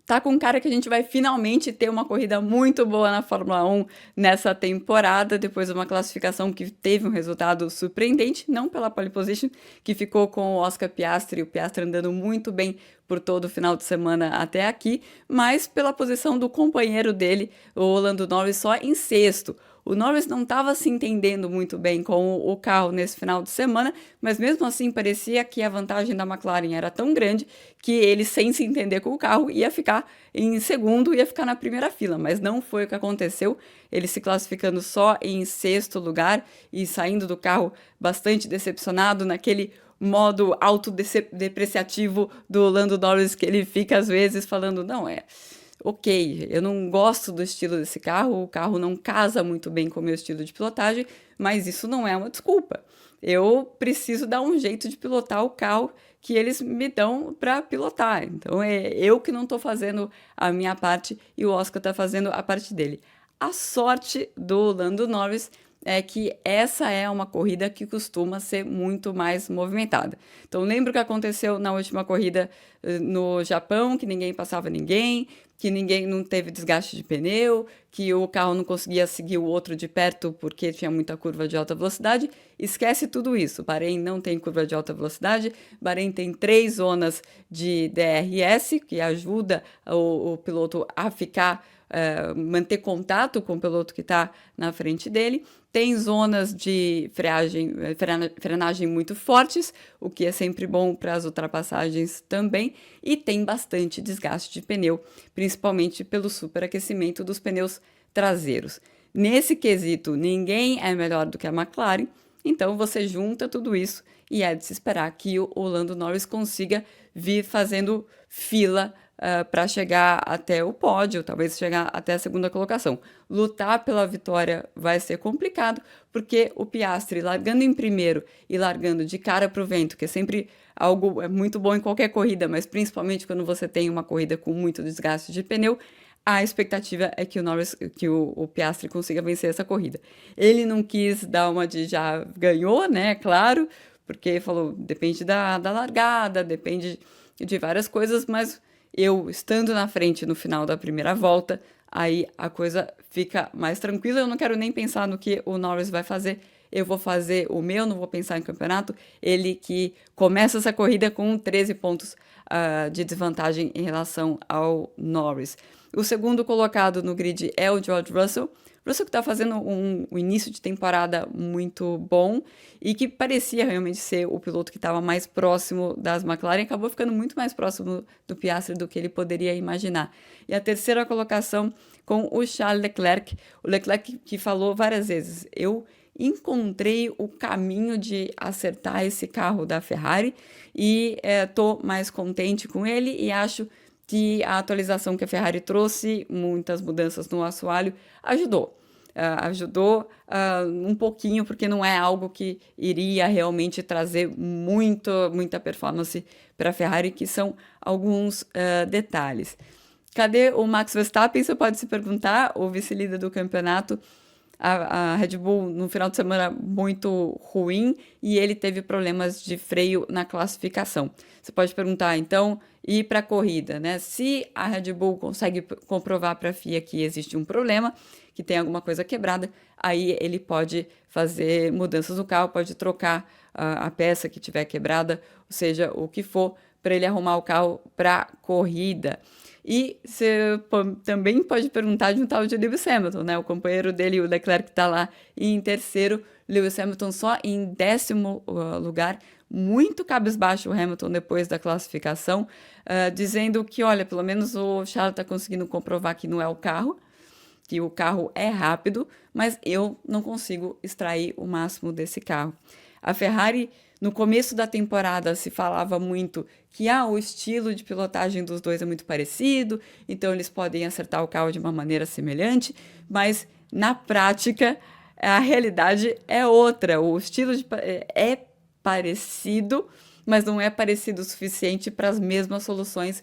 tá com cara que a gente vai finalmente ter uma corrida muito boa na Fórmula 1 nessa temporada, depois de uma classificação que teve um resultado surpreendente, não pela pole position, que ficou com o Oscar Piastri, o Piastri andando muito bem por todo o final de semana até aqui, mas pela posição do companheiro dele, o Lando Norris, só em sexto. O Norris não estava se entendendo muito bem com o carro nesse final de semana, mas mesmo assim parecia que a vantagem da McLaren era tão grande que ele, sem se entender com o carro, ia ficar em segundo, ia ficar na primeira fila, mas não foi o que aconteceu. Ele se classificando só em sexto lugar e saindo do carro bastante decepcionado naquele modo autodepreciativo do Lando Norris que ele fica às vezes falando, não, ok, eu não gosto do estilo desse carro, o carro não casa muito bem com o meu estilo de pilotagem, mas isso não é uma desculpa. Eu preciso dar um jeito de pilotar o carro que eles me dão para pilotar. Então é eu que não estou fazendo a minha parte e o Oscar está fazendo a parte dele. A sorte do Lando Norris é que essa é uma corrida que costuma ser muito mais movimentada. Então, lembra o que aconteceu na última corrida no Japão, que ninguém passava ninguém, que ninguém não teve desgaste de pneu, que o carro não conseguia seguir o outro de perto porque tinha muita curva de alta velocidade. Esquece tudo isso. Bahrein não tem curva de alta velocidade. Bahrein tem 3 zonas de DRS, que ajuda o piloto a ficar manter contato com o piloto que está na frente dele. Tem zonas de frenagem muito fortes, o que é sempre bom para as ultrapassagens também, e tem bastante desgaste de pneu, principalmente pelo superaquecimento dos pneus traseiros. Nesse quesito, ninguém é melhor do que a McLaren, então você junta tudo isso e é de se esperar que o Lando Norris consiga vir fazendo fila para chegar até o pódio, talvez chegar até a segunda colocação. Lutar pela vitória vai ser complicado, porque o Piastri largando em primeiro e largando de cara para o vento, que é sempre algo muito bom em qualquer corrida, mas principalmente quando você tem uma corrida com muito desgaste de pneu, a expectativa é que o Piastri consiga vencer essa corrida. Ele não quis dar uma de já ganhou, né? Claro, porque falou, depende da largada, depende de várias coisas, mas eu estando na frente no final da primeira volta, aí a coisa fica mais tranquila. Eu não quero nem pensar no que o Norris vai fazer. Eu vou fazer o meu, não vou pensar em campeonato. Ele que começa essa corrida com 13 pontos de desvantagem em relação ao Norris. O segundo colocado no grid é o George Russell. Russell que está fazendo um início de temporada muito bom e que parecia realmente ser o piloto que estava mais próximo das McLaren, acabou ficando muito mais próximo do Piastri do que ele poderia imaginar. E a terceira colocação com o Charles Leclerc, o Leclerc que falou várias vezes, eu encontrei o caminho de acertar esse carro da Ferrari e estou mais contente com ele e acho que a atualização que a Ferrari trouxe, muitas mudanças no assoalho, ajudou. Ajudou um pouquinho, porque não é algo que iria realmente trazer muita performance para a Ferrari, que são alguns detalhes. Cadê o Max Verstappen? Você pode se perguntar, o vice-líder do campeonato. A Red Bull no final de semana muito ruim e ele teve problemas de freio na classificação. Você pode perguntar, então, e para a corrida, né? Se a Red Bull consegue comprovar para a FIA que existe um problema, que tem alguma coisa quebrada, aí ele pode fazer mudanças no carro, pode trocar a peça que tiver quebrada, ou seja, o que for, para ele arrumar o carro para corrida. E você também pode perguntar de um tal de Lewis Hamilton, né? O companheiro dele, o Leclerc, está lá em terceiro, Lewis Hamilton só em 10º lugar, muito cabisbaixo o Hamilton depois da classificação, dizendo que, olha, pelo menos o Charles está conseguindo comprovar que não é o carro, que o carro é rápido, mas eu não consigo extrair o máximo desse carro. A Ferrari, no começo da temporada, se falava muito que o estilo de pilotagem dos dois é muito parecido, então eles podem acertar o carro de uma maneira semelhante, mas na prática a realidade é outra. O estilo é parecido, mas não é parecido o suficiente para as mesmas soluções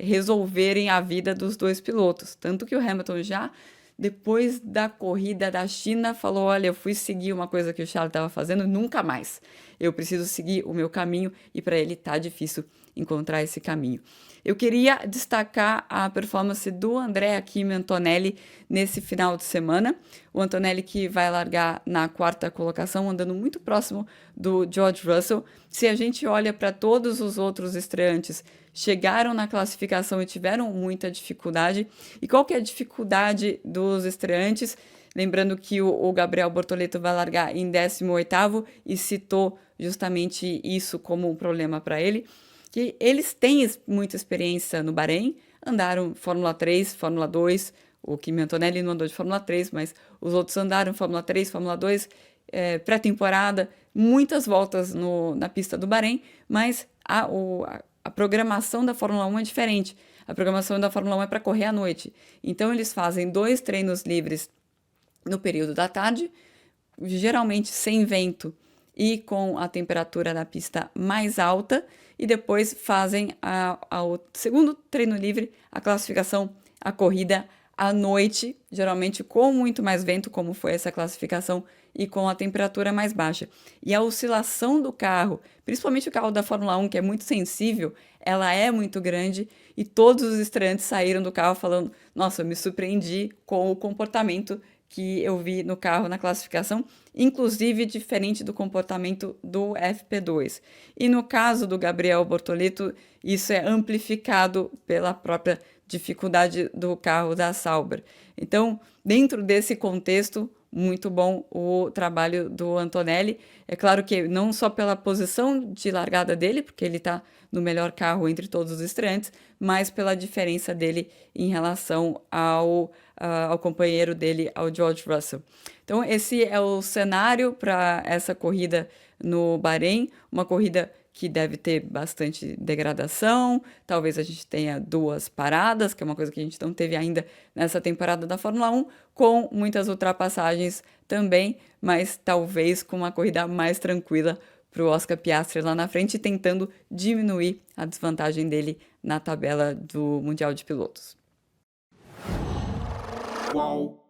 resolverem a vida dos dois pilotos. Tanto que o Hamilton já, depois da corrida da China, falou, olha, eu fui seguir uma coisa que o Charles estava fazendo, nunca mais. Eu preciso seguir o meu caminho e para ele tá difícil encontrar esse caminho. Eu queria destacar a performance do Andrea Kimi Antonelli nesse final de semana. O Antonelli que vai largar na 4ª colocação, andando muito próximo do George Russell. Se a gente olha para todos os outros estreantes, chegaram na classificação e tiveram muita dificuldade. E qual que é a dificuldade dos estreantes? Lembrando que o Gabriel Bortoleto vai largar em 18º e citou justamente isso como um problema para ele, que eles têm muita experiência no Bahrein, andaram Fórmula 3, Fórmula 2, o Kimi Antonelli não andou de Fórmula 3, mas os outros andaram Fórmula 3, Fórmula 2, pré-temporada, muitas voltas na pista do Bahrein, mas a programação da Fórmula 1 é diferente. A programação da Fórmula 1 é para correr à noite. Então eles fazem 2 treinos livres no período da tarde, geralmente sem vento e com a temperatura da pista mais alta, e depois fazem o segundo treino livre, a classificação, a corrida à noite, geralmente com muito mais vento, como foi essa classificação, e com a temperatura mais baixa. E a oscilação do carro, principalmente o carro da Fórmula 1, que é muito sensível, ela é muito grande, e todos os estreantes saíram do carro falando: nossa, eu me surpreendi com o comportamento que eu vi no carro na classificação, inclusive diferente do comportamento do FP2. E no caso do Gabriel Bortoleto, isso é amplificado pela própria dificuldade do carro da Sauber. Então, dentro desse contexto, muito bom o trabalho do Antonelli. É claro que não só pela posição de largada dele, porque ele está no melhor carro entre todos os estreantes, mas pela diferença dele em relação ao companheiro dele, ao George Russell. Então, esse é o cenário para essa corrida no Bahrein, uma corrida que deve ter bastante degradação, talvez a gente tenha 2 paradas, que é uma coisa que a gente não teve ainda nessa temporada da Fórmula 1, com muitas ultrapassagens também, mas talvez com uma corrida mais tranquila para o Oscar Piastri lá na frente, tentando diminuir a desvantagem dele na tabela do Mundial de Pilotos. Wow.